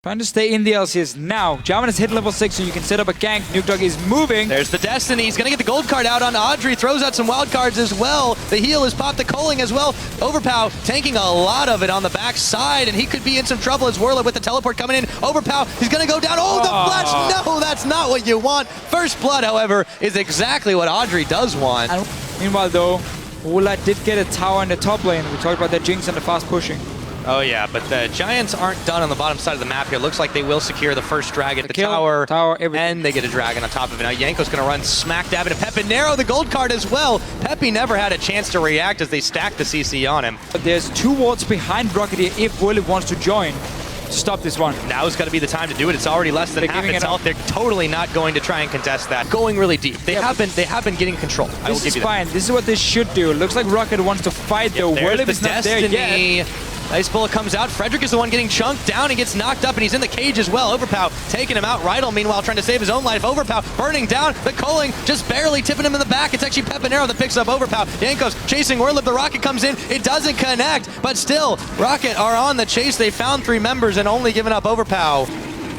Trying to stay in the LCS now. Jarvan has hit level 6, so you can set up a gank. nukeduck is moving. There's the Destiny. He's going to get the gold card out on Adryh. Throws out some wild cards as well. The heal is popped, the culling as well. Overpow taking a lot of it on the back side, and he could be in some trouble as Werlyb with the teleport coming in. Overpow, he's going to go down. Oh, the flash! No, that's not what you want. First blood, however, is exactly what Adryh does want. And meanwhile, though, Woolite did get a tower in the top lane. We talked about that Jinx and the fast pushing. Oh yeah, but the Giants aren't done on the bottom side of the map here. Looks like they will secure the first dragon, the tower, everything. And they get a dragon on top of it. Now Jankos going to run smack dab into PePiiNeRO, the gold card as well. Pepi never had a chance to react as they stacked the CC on him. But there's 2 wards behind ROCCAT here if Werlyb wants to join to stop this one. Now's got to be the time to do it. It's already less than half its health. They're totally not going to try and contest that. Going really deep. They have been getting control. This is fine. This is what they should do. It looks like ROCCAT wants to fight though. Werlyb is not there yet. Nice bullet comes out. Frederick is the one getting chunked down. He gets knocked up, and he's in the cage as well. Overpow taking him out. Rydle, meanwhile, trying to save his own life. Overpow burning down. The culling just barely tipping him in the back. It's actually PePiiNeRO that picks up Overpow. Jankos chasing Werlyb. The rocket comes in. It doesn't connect, but still, ROCCAT are on the chase. They found 3 members and only giving up Overpow.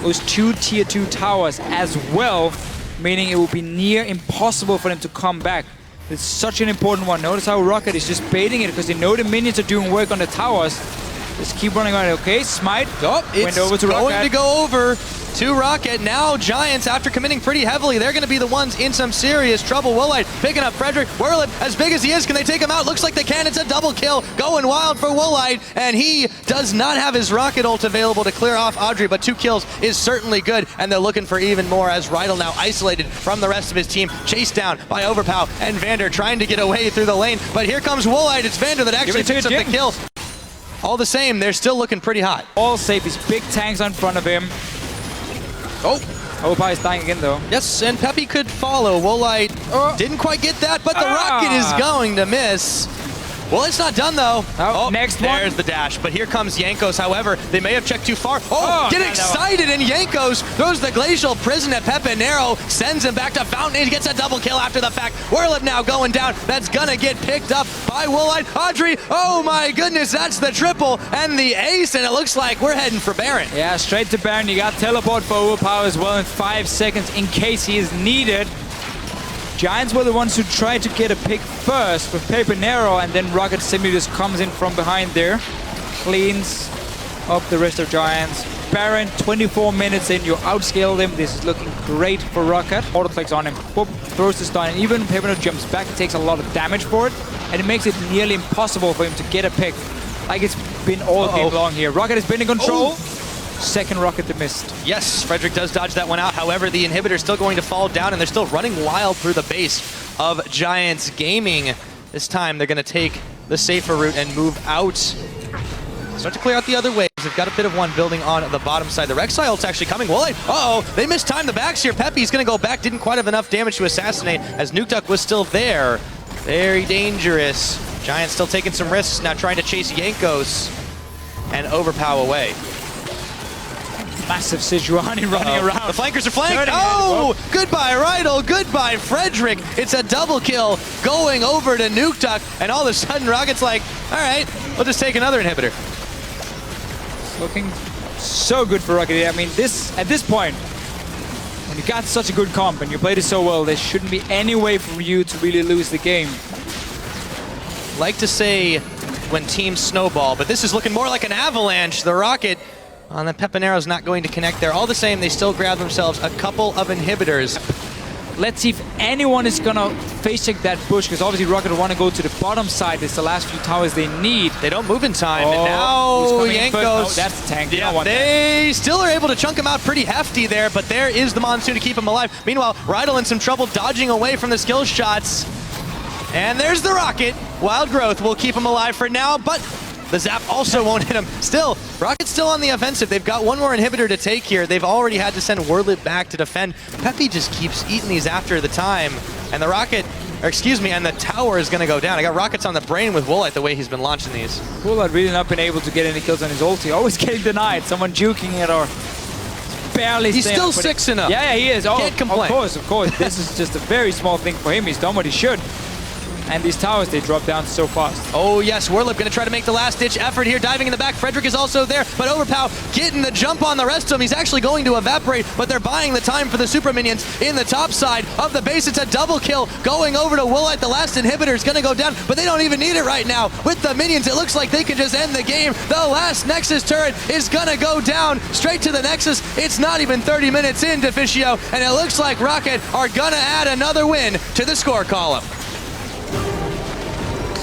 Those 2 tier 2 towers as well, meaning it will be near impossible for them to come back. It's such an important one. Notice how ROCCAT is just baiting it because they know the minions are doing work on the towers. Just keep running on it, okay? Smite. Oh, it's over to going ROCCAT. to go over to ROCCAT. Now Giants, after committing pretty heavily, they're going to be the ones in some serious trouble. Woolite picking up Frederick. Werlyb, as big as he is, can they take him out? Looks like they can. It's a double kill. Going wild for Woolite, and he does not have his rocket ult available to clear off Adryh, but 2 kills is certainly good, and they're looking for even more as Rydle now isolated from the rest of his team, chased down by Overpow and VandeR trying to get away through the lane. But here comes Woolite. It's VandeR that actually picks up the kill. All the same, they're still looking pretty hot. All safe. His big tanks in front of him. Oh. Overpow is dying again, though. Yes, and Pepi could follow. Woolite didn't quite get that, but the rocket is going to miss. Well, it's not done, though. Oh, next one. There's the dash, but here comes Jankos. However, they may have checked too far. Get excited, and Jankos throws the Glacial Prison at PePiiNeRO, sends him back to Fountain. He gets a double kill after the fact. Werlyb now going down. That's gonna get picked up by Woolite. Adryh, oh my goodness, that's the triple and the ace, and it looks like we're heading for Baron. Yeah, straight to Baron. You got teleport for Overpow as well in 5 seconds in case he is needed. Giants were the ones who tried to get a pick first with PePiiNeRO, and then ROCCAT simply just comes in from behind there, cleans up the rest of Giants. Baron, 24 minutes in, you outscale them. This is looking great for ROCCAT. Auto clicks on him, boop, throws the stun, and even PePiiNeRO jumps back, it takes a lot of damage for it, and it makes it nearly impossible for him to get a pick, like it's been all game long here. ROCCAT has been in control. Second rocket that missed. Yes, Frederick does dodge that one out. However, the inhibitor is still going to fall down, and they're still running wild through the base of Giants Gaming. This time, they're going to take the safer route and move out. Start to clear out the other waves. They've got a bit of one building on the bottom side. The Rek'Sai ult's actually coming. Woolite, they mistimed the backs here. Pepi's going to go back. Didn't quite have enough damage to assassinate as nukeduck was still there. Very dangerous. Giants still taking some risks, now trying to chase Jankos and Overpow away. Massive Sejuani running around. The flankers are flanked. Oh, goodbye Rydle, goodbye Frederick. It's a double kill going over to nukeduck, and all of a sudden ROCCAT's like, all right, we'll just take another inhibitor. Looking so good for ROCCAT. I mean, at this point, when you got such a good comp and you played it so well, there shouldn't be any way for you to really lose the game. Like to say when teams snowball, but this is looking more like an avalanche. The ROCCAT on the PePiiNeRO's not going to connect there. All the same, they still grab themselves a couple of inhibitors. Let's see if anyone is gonna face check that bush, because obviously ROCCAT want to go to the bottom side. It's the last few towers they need. They don't move in time, and now Jankos. That's the tank. Yeah, they still are able to chunk him out pretty hefty there, but there is the Monsoon to keep him alive. Meanwhile, Rydle in some trouble dodging away from the skill shots. And there's the ROCCAT. Wild Growth will keep him alive for now, but the zap also won't hit him. Still, ROCCAT's still on the offensive. They've got one more inhibitor to take here. They've already had to send Werlyb back to defend. Pepi just keeps eating these after the time. And the and the tower is going to go down. I got rockets on the brain with Woolite the way he's been launching these. Woolite really not been able to get any kills on his ulti. Always getting denied. Someone juking it or barely. He's still 6-0. Yeah, he is. Oh, Can't complain. Of course. This is just a very small thing for him. He's done what he should. And these towers, they drop down so fast. Oh yes, Werlyb gonna try to make the last-ditch effort here, diving in the back. Frederick is also there, but Overpow getting the jump on the rest of them. He's actually going to evaporate, but they're buying the time for the super minions in the top side of the base. It's a double kill going over to Woolite. The last inhibitor is gonna go down, but they don't even need it right now. With the minions, it looks like they can just end the game. The last Nexus turret is gonna go down straight to the Nexus. It's not even 30 minutes in, Deficio, and it looks like ROCCAT are gonna add another win to the score column.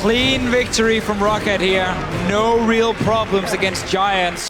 Clean victory from ROCCAT here. No real problems against Giants.